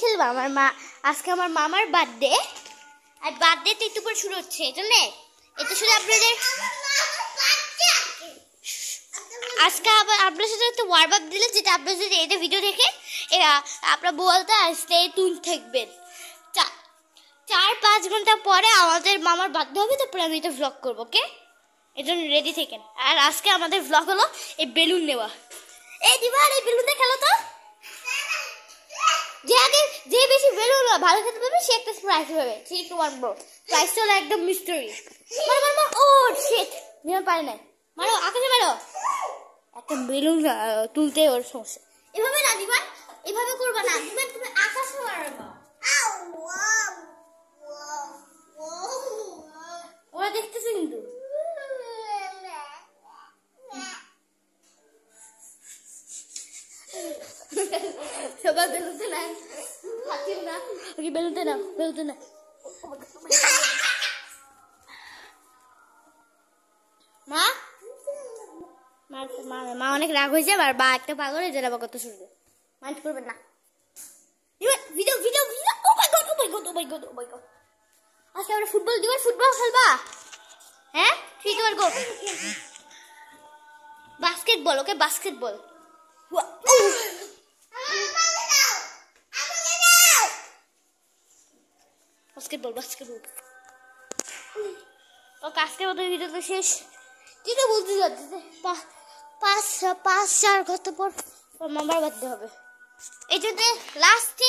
খেলবো আমার মা আজকে আমার মামার বার্থডে আর বার্থডে তো একটু পর শুরু হচ্ছে এজন্য এটা শুধু আপনাদের আজকে আপনার সাথে একটা ওয়ার্ম আপ দিলে যেটা আপনারা যদি এটা ভিডিও দেখে আপনারা বলতে আসতে তুল থাকবেন 4-5 ঘন্টা পরে আমাদের মামার বার্থডে হবে তারপরে আমি এটা ভ্লগ করবো ওকে এর জন্য রেডি থাকেন আর আজকে আমাদের ভ্লগ হলো এই বেলুন নেওয়া এই দিবার এই বেলুনটা খেলো তো যে বেশি বেলুন ভালো খেতে পারবে সে একটা প্রাইজ পাবে 3 to 1 ব্রো প্রাইসটা হলো একদম মিস্টারি মারো ও শিট নিয়ে পারে না মারো আকাশে মারো একটা বেলুন তুলতে ওর সমস্যা এভাবে না দিবার এভাবে করবা না তুমি আকাশে মারবা ওরা দেখতেছে কিন্তু সবাই বেলুনতে না হাতির না ওকে বেলুনতে না মা মা অনেক রাগ হয়েছে আর বা একটা পাগল হয়ে যাবে কত শুনবে মাইন্ড করবেন না ভিডিও ও মাই গড আজকে আমরা ফুটবল খেলবা হ্যাঁ 3 to 1 go basketball okay basketball ও আজকের মতো ভিডিও তো শেষ কি তো বলতে যাচ্ছে 5-4 ঘন্টা পর মামার বার্থডে হবে এই জন্য লাস্ট